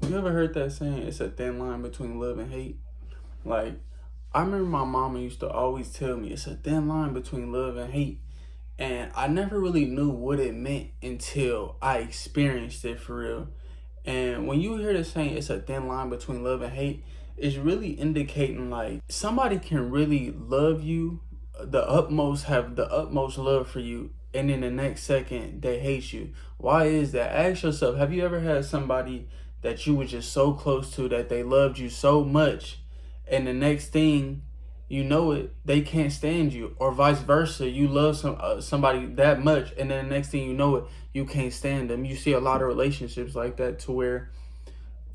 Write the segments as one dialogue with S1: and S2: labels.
S1: You ever heard that saying, it's a thin line between love and hate? Like, I remember my mama used to always tell me it's a thin line between love and hate. And I never really knew what it meant until I experienced it for real. And when you hear the saying it's a thin line between love and hate, it's really indicating like somebody can really love you, have the utmost love for you, and then the next second they hate you. Why is that? Ask yourself, have you ever had somebody that you were just so close to that they loved you so much, and the next thing you know it, they can't stand you, or vice versa. You love somebody that much, and then the next thing you know it, you can't stand them. You see a lot of relationships like that, to where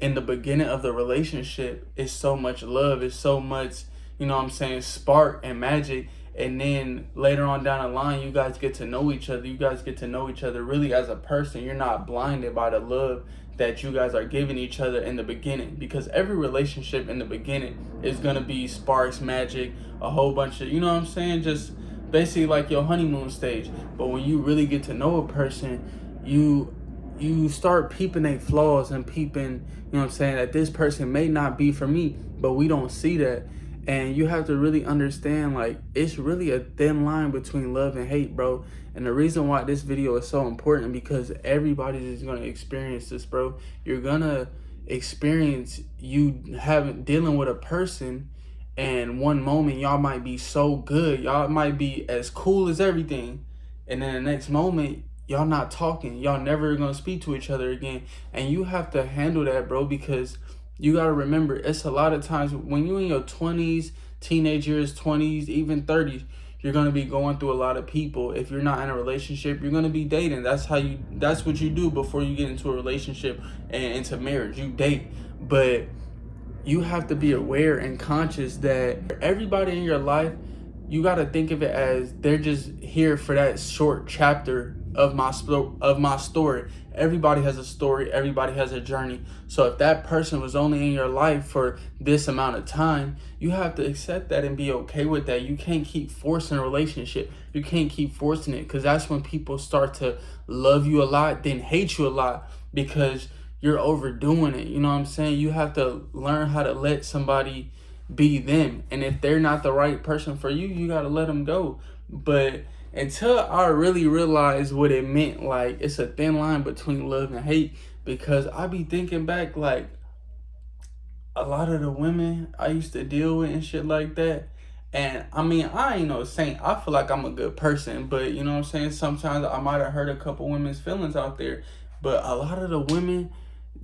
S1: in the beginning of the relationship, it's so much love, it's so much, you know what I'm saying, spark and magic. And then later on down the line, you guys get to know each other. You guys get to know each other really as a person. You're not blinded by the love that you guys are giving each other in the beginning, because every relationship in the beginning is going to be sparks, magic, a whole bunch of, you know what I'm saying, just basically like your honeymoon stage. But when you really get to know a person, you start peeping their flaws and peeping, you know what I'm saying, that this person may not be for me, but we don't see that. And you have to really understand, like, it's really a thin line between love and hate, bro. And the reason why this video is so important, because everybody is going to experience this, bro. You're going to experience dealing with a person, and one moment y'all might be so good. Y'all might be as cool as everything. And then the next moment, y'all not talking. Y'all never going to speak to each other again. And you have to handle that, bro, because you got to remember, it's a lot of times when you in your 20s, teenage years, 20s, even 30s, you're going to be going through a lot of people. If you're not in a relationship, you're going to be dating. That's what you do before you get into a relationship and into marriage. You date. But you have to be aware and conscious that everybody in your life, you got to think of it as they're just here for that short chapter of my story. Everybody has a story. Everybody has a journey. So if that person was only in your life for this amount of time, you have to accept that and be okay with that. You can't keep forcing a relationship. You can't keep forcing it, because that's when people start to love you a lot, then hate you a lot, because you're overdoing it. You know what I'm saying? You have to learn how to let somebody be them. And if they're not the right person for you, you got to let them go. But until I really realized what it meant, like, it's a thin line between love and hate, because I be thinking back, like, a lot of the women I used to deal with and shit like that. And I mean, I ain't no saint. I feel like I'm a good person, but you know what I'm saying? Sometimes I might have hurt a couple women's feelings out there. But a lot of the women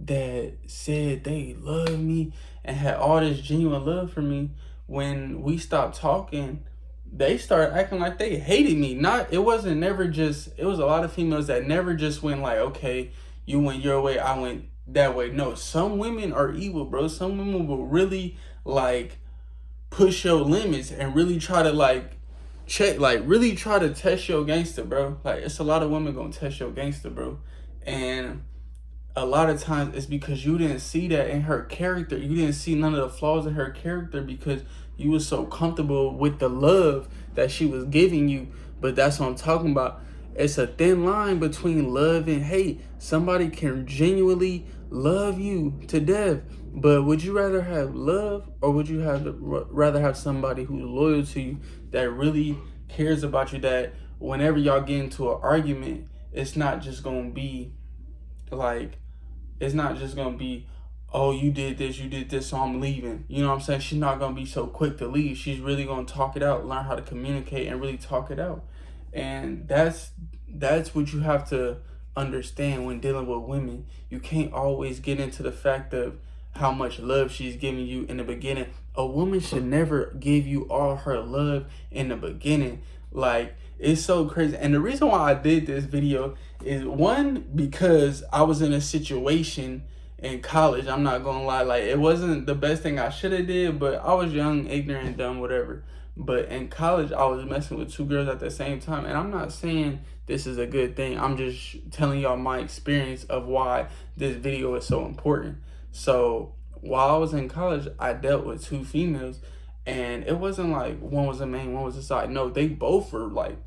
S1: that said they loved me and had all this genuine love for me, when we stopped talking, they started acting like they hated me. It was a lot of females that never just went like, okay, you went your way, I went that way. No, some women are evil, bro. Some women will really like push your limits and really try to like check, like really try to test your gangster, bro. Like, it's a lot of women gonna test your gangster, bro. And a lot of times it's because you didn't see that in her character. You didn't see none of the flaws in her character, because you were so comfortable with the love that she was giving you. But that's what I'm talking about. It's a thin line between love and hate. Somebody can genuinely love you to death, but would you rather have love, or would you rather have somebody who's loyal to you, that really cares about you, that whenever y'all get into an argument, it's not just gonna be like, oh, you did this, so I'm leaving. You know what I'm saying? She's not going to be so quick to leave. She's really going to talk it out, learn how to communicate, and really talk it out. And that's what you have to understand when dealing with women. You can't always get into the fact of how much love she's giving you in the beginning. A woman should never give you all her love in the beginning. Like, it's so crazy. And the reason why I did this video is, one, because I was in a situation in college. I'm not gonna lie, like, it wasn't the best thing I should have did, but I was young, ignorant, dumb, whatever. But in college, I was messing with two girls at the same time. And I'm not saying this is a good thing. I'm just telling y'all my experience of why this video is so important. So while I was in college, I dealt with two females, and it wasn't like one was a main, one was a side. No, they both were like,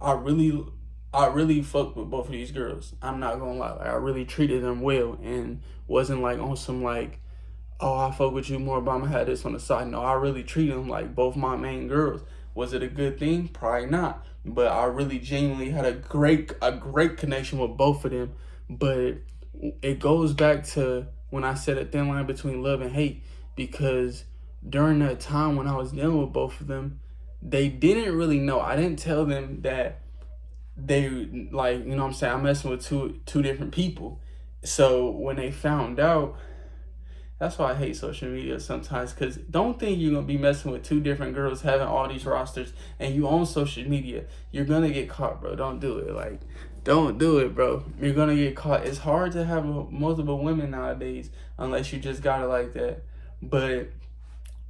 S1: I really I really fucked with both of these girls. I'm not gonna lie. Like, I really treated them well and wasn't like on some like, oh, I fuck with you more, but I'm gonna have this on the side. No, I really treat them like both my main girls. Was it a good thing? Probably not. But I really genuinely had a great connection with both of them. But it goes back to when I said a thin line between love and hate, because during that time when I was dealing with both of them, they didn't really know. I didn't tell them that they, like, you know what I'm saying, I'm messing with two different people. So when they found out, that's why I hate social media sometimes. Cause don't think you're gonna be messing with two different girls having all these rosters and you own social media. You're gonna get caught, bro. Don't do it. Like, don't do it, bro. You're gonna get caught. It's hard to have multiple women nowadays unless you just got it like that. But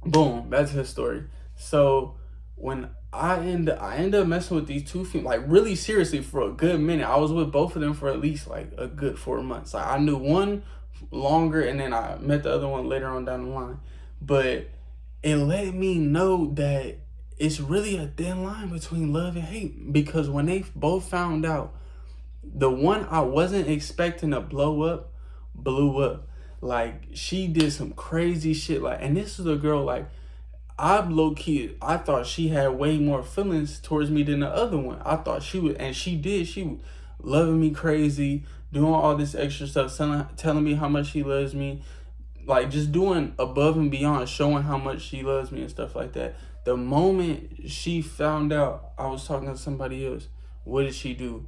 S1: boom, back to the story. So when I end up messing with these two females, like really seriously for a good minute. I was with both of them for at least like a good 4 months. Like I knew one longer, and then I met the other one later on down the line. But it let me know that it's really a thin line between love and hate, because when they both found out, the one I wasn't expecting to blow up blew up. Like she did some crazy shit. Like, and this is a girl, like, I low key, I thought she had way more feelings towards me than the other one. I thought she would, and she did. She was loving me crazy, doing all this extra stuff, telling me how much she loves me, like just doing above and beyond, showing how much she loves me and stuff like that. The moment she found out I was talking to somebody else, what did she do?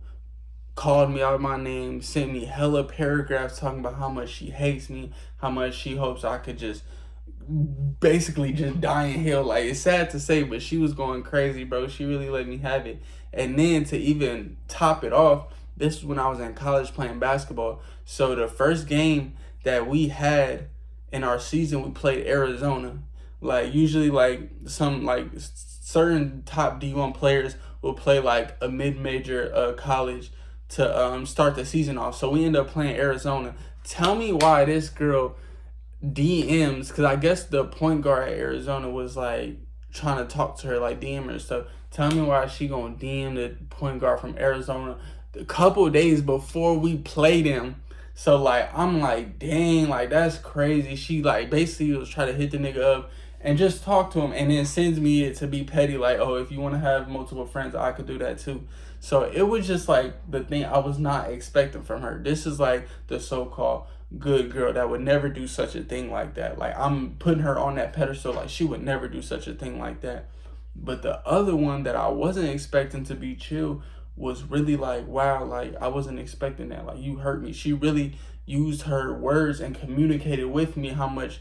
S1: Called me out my name, sent me hella paragraphs talking about how much she hates me, how much she hopes I could just basically just die in hell. Like, it's sad to say, but she was going crazy, bro. She really let me have it. And then to even top it off, this was when I was in college playing basketball. So the first game that we had in our season, we played Arizona. Like usually, like some like certain top D1 players will play like a mid-major college to start the season off. So we end up playing Arizona. Tell me why this girl DMs, because I guess the point guard at Arizona was like trying to talk to her, like DM her stuff. Tell me why she gonna DM the point guard from Arizona a couple days before we played him. So like I'm like, dang, like that's crazy. She like basically was trying to hit the nigga up and just talk to him, and then sends me it to be petty, like, oh, if you want to have multiple friends, I could do that too. So it was just like the thing I was not expecting from her. This is like the so-called good girl that would never do such a thing like that. Like, I'm putting her on that pedestal, like she would never do such a thing like that. But the other one that I wasn't expecting to be chill was really like, wow, like I wasn't expecting that. Like, you hurt me. She really used her words and communicated with me how much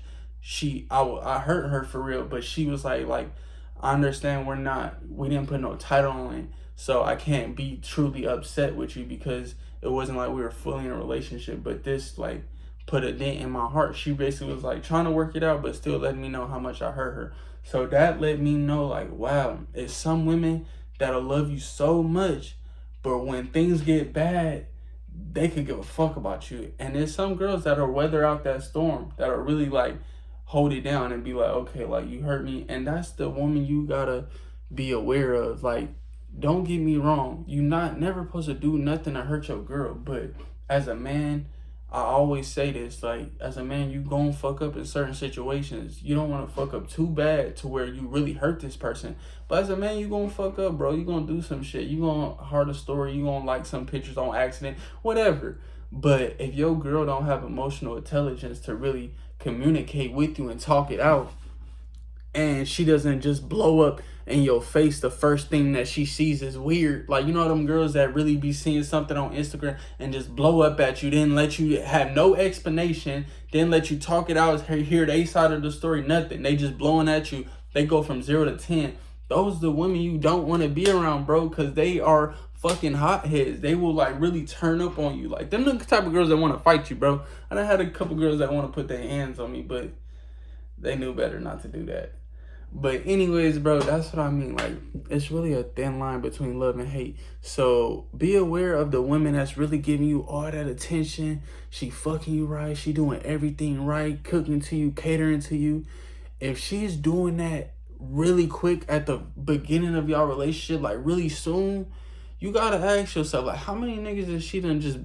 S1: I hurt her for real. But she was like, I understand we didn't put no title on it, so I can't be truly upset with you, because it wasn't like we were fully in a relationship. But this like put a dent in my heart. She basically was like trying to work it out, but still letting me know how much I hurt her. So that let me know, like, wow, it's some women that'll love you so much, but when things get bad, they could give a fuck about you. And there's some girls that'll weather out that storm, that'll really like hold it down and be like, okay, like you hurt me. And that's the woman you gotta be aware of. Like, don't get me wrong, you not never supposed to do nothing to hurt your girl. But as a man, I always say this, like, as a man, you gon' fuck up in certain situations. You don't want to fuck up too bad to where you really hurt this person. But as a man, you gon' fuck up, bro. You gonna do some shit. You gonna heart a story. You gonna like some pictures on accident, whatever. But if your girl don't have emotional intelligence to really communicate with you and talk it out, and she doesn't just blow up in your face the first thing that she sees is weird. Like, you know them girls that really be seeing something on Instagram and just blow up at you, then let you have no explanation, then let you talk it out, hear their side of the story, nothing. They just blowing at you. They go from 0 to 10. Those are the women you don't want to be around, bro, because they are fucking hotheads. They will like really turn up on you. Like, them the type of girls that want to fight you, bro. I done had a couple girls that want to put their hands on me, but they knew better not to do that. But anyways, bro, that's what I mean. Like, it's really a thin line between love and hate. So be aware of the women that's really giving you all that attention. She fucking you right. She doing everything right, cooking to you, catering to you. If she's doing that really quick at the beginning of y'all relationship, like really soon, you gotta ask yourself, like, how many niggas is she done just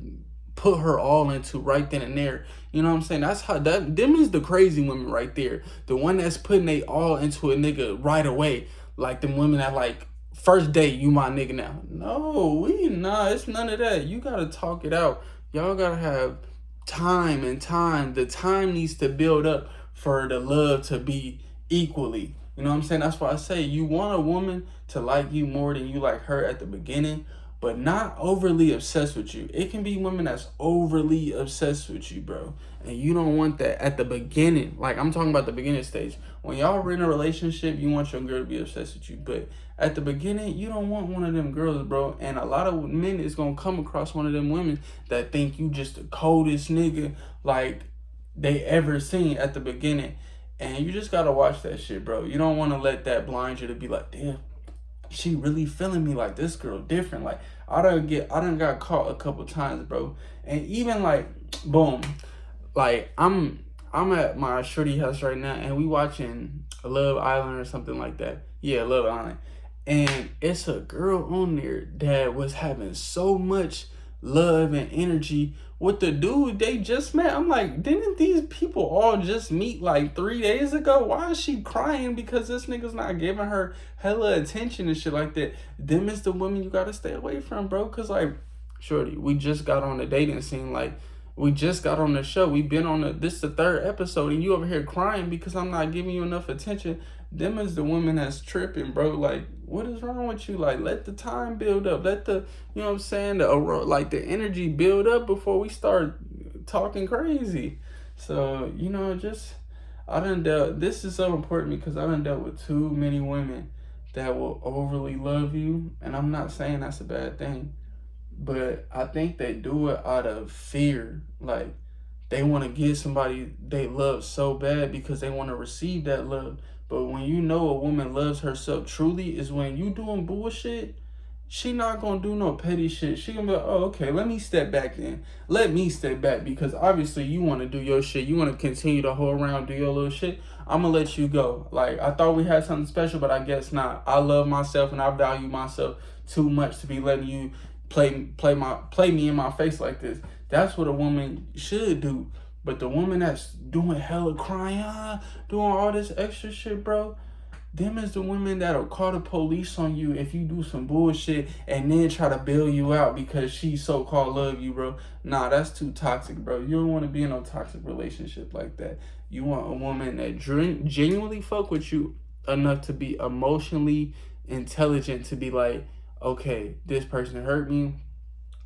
S1: put her all into right then and there? You know what I'm saying? That's how them is the crazy women right there. The one that's putting they all into a nigga right away. Like them women that like first date, you my nigga now. No, it's none of that. You gotta talk it out. Y'all gotta have time and time. The time needs to build up for the love to be equally. You know what I'm saying? That's why I say you want a woman to like you more than you like her at the beginning, but not overly obsessed with you. It can be women that's overly obsessed with you, bro. And you don't want that at the beginning. Like, I'm talking about the beginning stage. When y'all are in a relationship, you want your girl to be obsessed with you. But at the beginning, you don't want one of them girls, bro. And a lot of men is going to come across one of them women that think you just the coldest nigga like they ever seen at the beginning. And you just got to watch that shit, bro. You don't want to let that blind you to be like, damn, she really feeling me, like this girl different. Like I done got caught a couple times, bro. And even like, boom, like I'm at my shorty house right now and we watching Love Island or something like that. Yeah, Love Island. And it's a girl on there that was having so much love and energy with the dude they just met. I'm like, didn't these people all just meet like 3 days ago? Why is she crying because this nigga's not giving her hella attention and shit like that? Them is the women you gotta stay away from, bro. Cause like, shorty, we just got on the dating scene. Like, we just got on the show. We've been on this is the 3rd episode, and you over here crying because I'm not giving you enough attention. Them is the woman that's tripping, bro. Like, what is wrong with you? Like, let the time build up. Let the, you know what I'm saying, the energy build up before we start talking crazy. So, you know, this is so important because I done dealt with too many women that will overly love you. And I'm not saying that's a bad thing, but I think they do it out of fear. Like, they want to give somebody they love so bad because they want to receive that love. But when you know a woman loves herself truly is when you doing bullshit, she not gonna do no petty shit. She gonna be like, oh, okay, let me step back then. Let me step back because obviously you want to do your shit. You want to continue to hold around, do your little shit. I'm gonna let you go. Like, I thought we had something special, but I guess not. I love myself and I value myself too much to be letting you play me in my face like this. That's what a woman should do. But the woman that's doing hella crying, doing all this extra shit, bro, them is the women that'll call the police on you if you do some bullshit and then try to bail you out because she so-called love you, bro. Nah, that's too toxic, bro. You don't want to be in a toxic relationship like that. You want a woman that genuinely fuck with you enough to be emotionally intelligent to be like, okay, this person hurt me,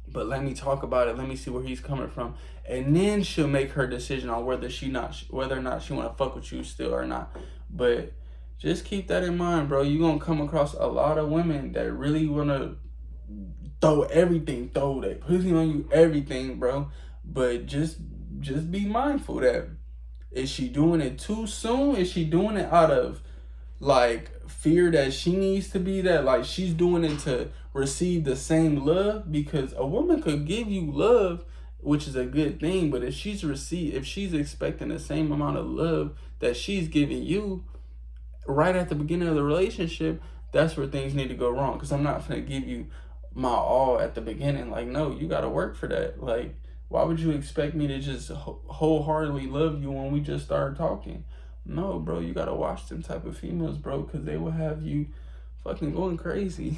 S1: but let me talk about it. Let me see where he's coming from. And then she'll make her decision on whether or not she want to fuck with you still or not. But just keep that in mind, bro. You're going to come across a lot of women that really want to throw their pussy on you, everything, bro. But just be mindful that, is she doing it too soon? Is she doing it out of like fear that she needs to be that, like she's doing it to receive the same love? Because a woman could give you love, which is a good thing, but if she's expecting the same amount of love that she's giving you right at the beginning of the relationship, that's where things need to go wrong. Because I'm not gonna give you my all at the beginning. Like, no, you gotta work for that. Like, why would you expect me to just wholeheartedly love you when we just started talking? No, bro, you gotta watch them type of females, bro, because they will have you fucking going crazy.